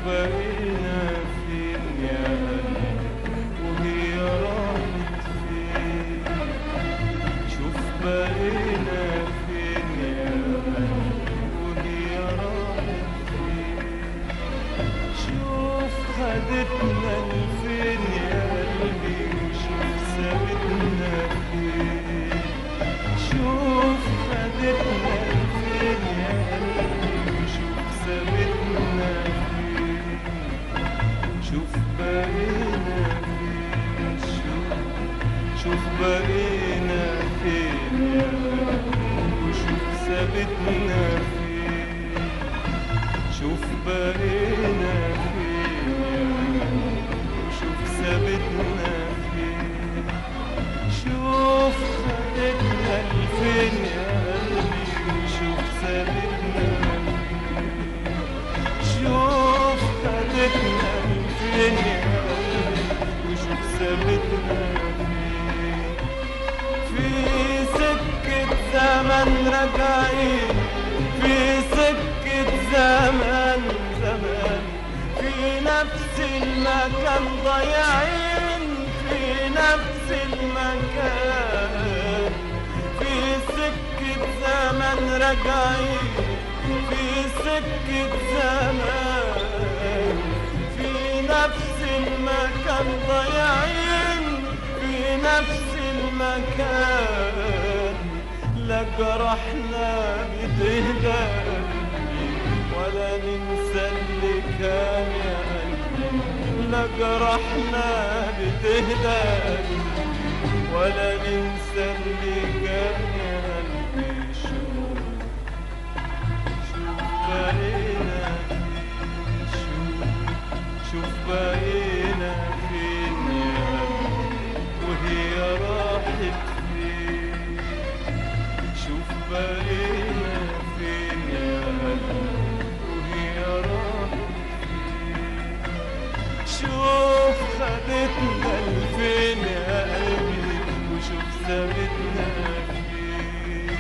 بقينا فين يا قلبي وهي راحت فين. شوف بقينا فين يا قلبي وهي راحت فين. شوف خدتنا لفين يا قلبي وشوف سابتنا فين. شوف خدتنا لفين يا قلبي وشوف سابتنا فين. شوف بقينا فين. شوف بقينا فين يا قلبي وشوف سابتنا فين. شوف بقينا فين يا قلبي وشوف سابتنا فين. شوف خدتنا لفين يا قلبي وشوف سابتنا فين. شوف خدتنا لفين يا قلبي وشوف سابتنا فين. في سكة زمن راجعين، في سكة زمان زمان، في نفس المكان ضايعين، في نفس المكان. في سكة زمان راجعين، في سكة زمان، في نفس المكان ضايعين، في نفس المكان. لا جرحنا بتهدى ولا ننسى اللي كان يا قلبي. لا جرحنا بتهدى ولا ننسى اللي كان يا قلبي. شوف بقينا فين. شوف بقينا فين يا قلبي وهي راحت فين. شوف بقينا فين يا قلبي وهي راحت فين. شوف خدتنا لفين يا قلبي وشوف سابتنا فين.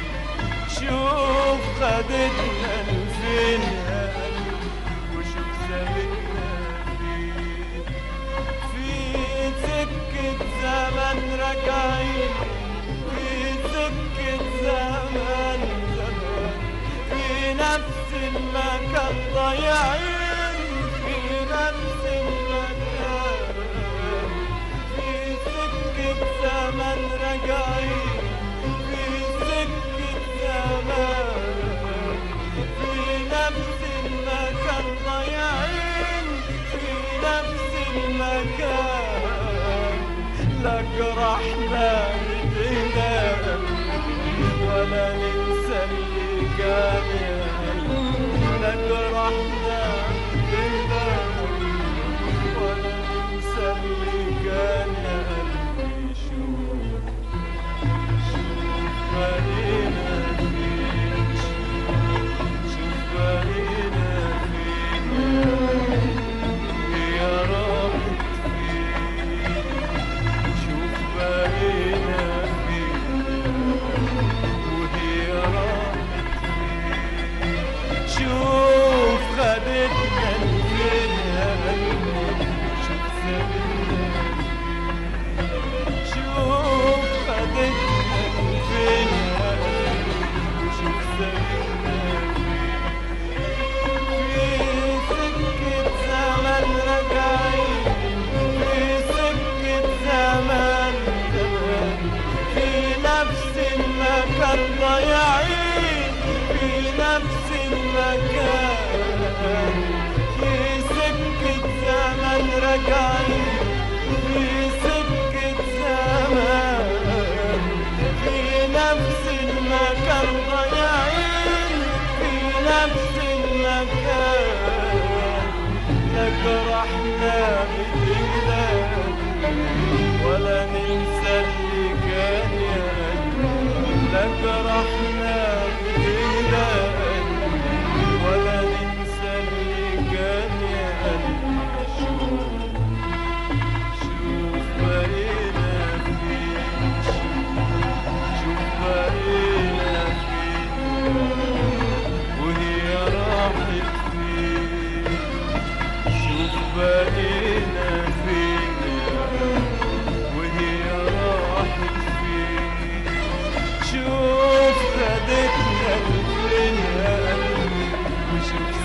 شوف خدتنا لفين يا قلبي وشوف سابتنا فين. في سكة زمن راجعين، في سكة زمان زمان، في نفس المكان ضايعين، في نفس المكان. في سكة زمن راجعين، في سكة زمان، في نفس المكان ضايعين، في نفس المكان. لا جرحنا بتهدى ولا ننسى اللي كان يا قلبي. لا جرحنا بتهدى ولا ننسى اللي كان يا قلبي. شوف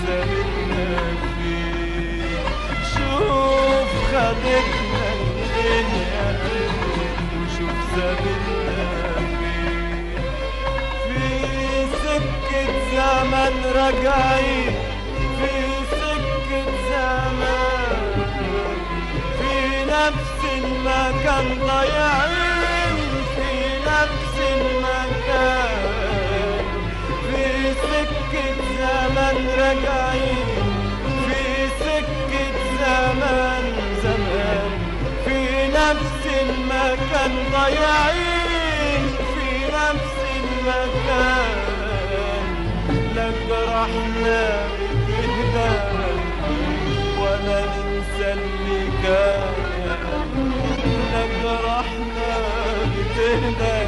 زمننا فيه. شوف خدتنا الدنيا وشوف زمننا فيه. في سكة زمن راجعين، في سكة زمان، في نفس المكان ضايعين، في نفس المكان. في سكة زمن راجعين، في سكة زمان زمان، في نفس المكان ضايعين، في نفس المكان. لا جرحنا بتهدى ولا ننسى اللي كان. لا جرحنا بتهدى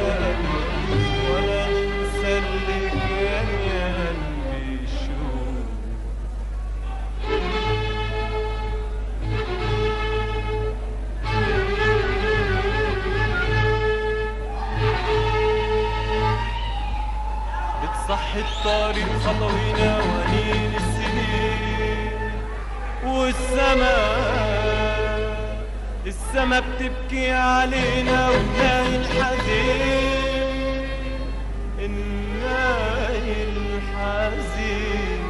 ولا ننسى اللي كان يا قلبي. شوف بتصحي الطريق خطوينا وأنين السنين، والسما بتبكي علينا وناي الحزين، الناي الحزين.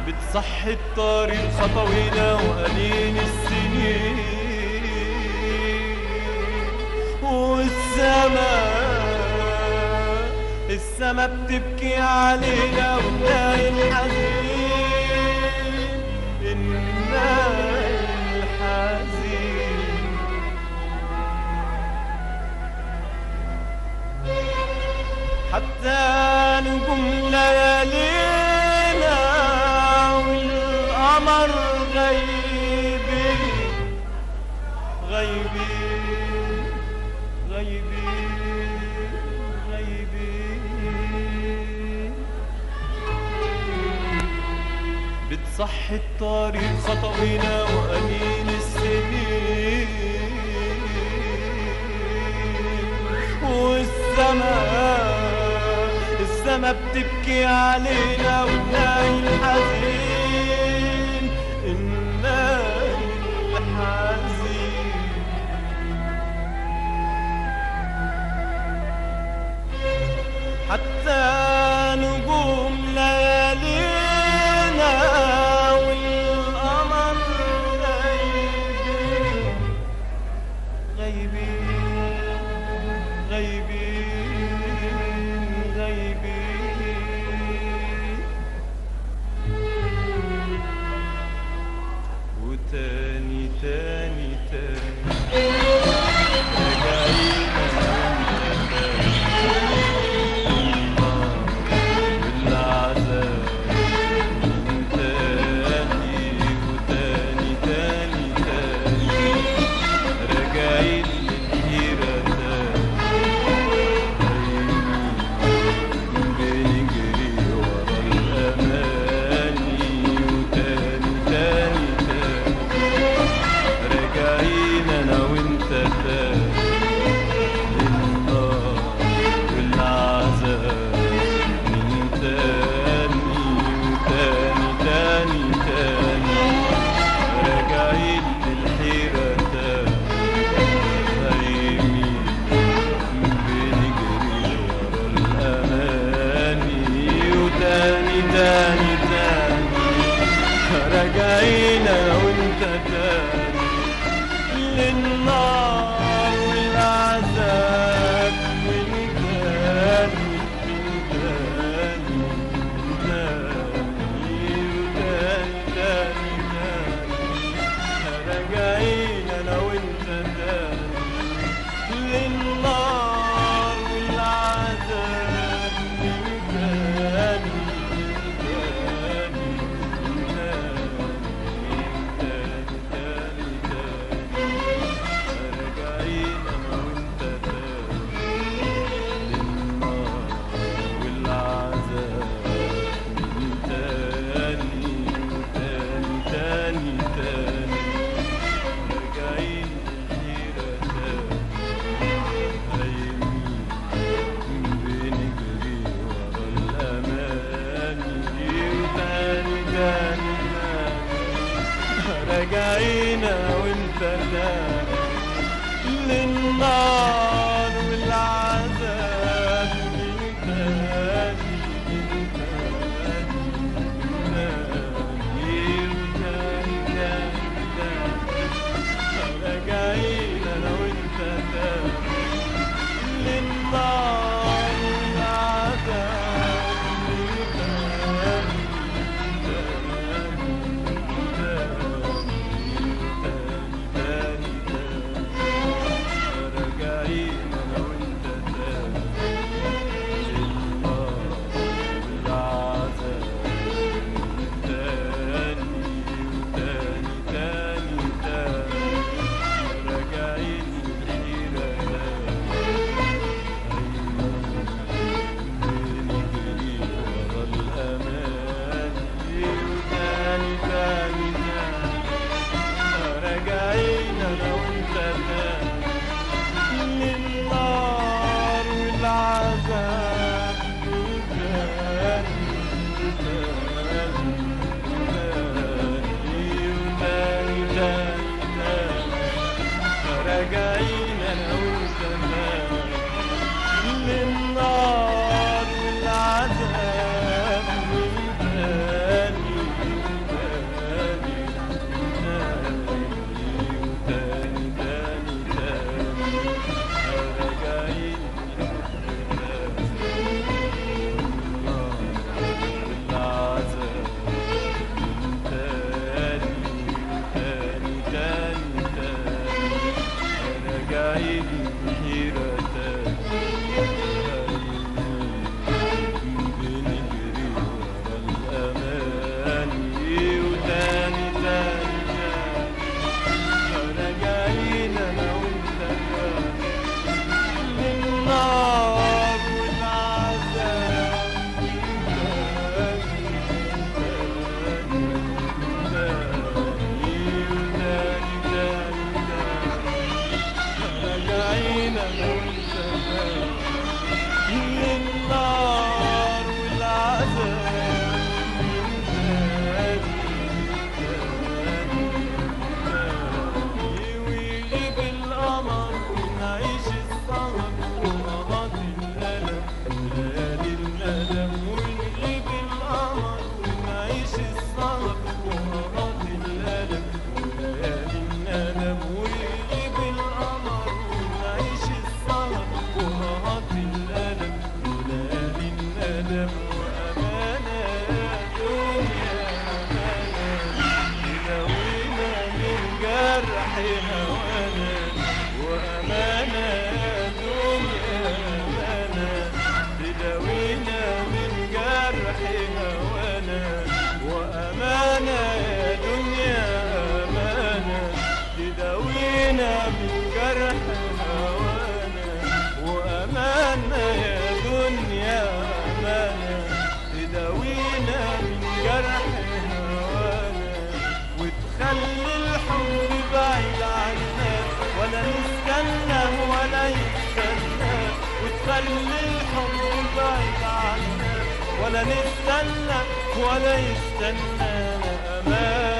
بتصحي الطريق خطوينا وأنين السنين، والسما بتبكي علينا وناي الحزين، الناي الحزين. حتى نجوم ليالينا والقمر غايبين غايبين غايبين غايبين. بتصحي الطريق خطوينا وأنين السنين، والسما بتبكي علينا وناي الحزين، الناي الحزين. حتى نجوم ليالينا والقمر غايبين غايبين غايبين غايبين. وتاني تاني تاني راجعين راجعين وانت تاني للنار والعذاب من تاني من تاني راجعين انا وانت تاني للنار والعذاب من تاني راجعين انا وانت للنار والعذاب من تاني تاني تاني تاني تاني راجعين والعذاب من تاني تاني تاني راجعين حيرتان بنجري ورا الأماني وتاني تاني راجعين أنا وأنت للنار والعذاب راجعين انا وانت للنار والعذاب من تاني ويجيب القمر ونعيش السهر ونغط الألم وليالي الندم ونجيب القمر ونعيش السهر ونغط الألم وليالي الندم ويجيب القمر ونعيش السهر ونغط الألم وليالي الندم وأمانة يا دنيا أمانة تداوينا من جرح هوانا وأمانة يا دنيا أمانة تداوينا من جرح هوانا وأمانة يا دنيا أمانة تداوينا من جرح هوانا وأمانة يا دنيا أمانة تداوينا من جرح هوانا وتخلي الحب بعيد عنا ولا نستنى ولا يستنى وتخلي الحب بعيد عنا ولا نستنى ولا يستنى أمان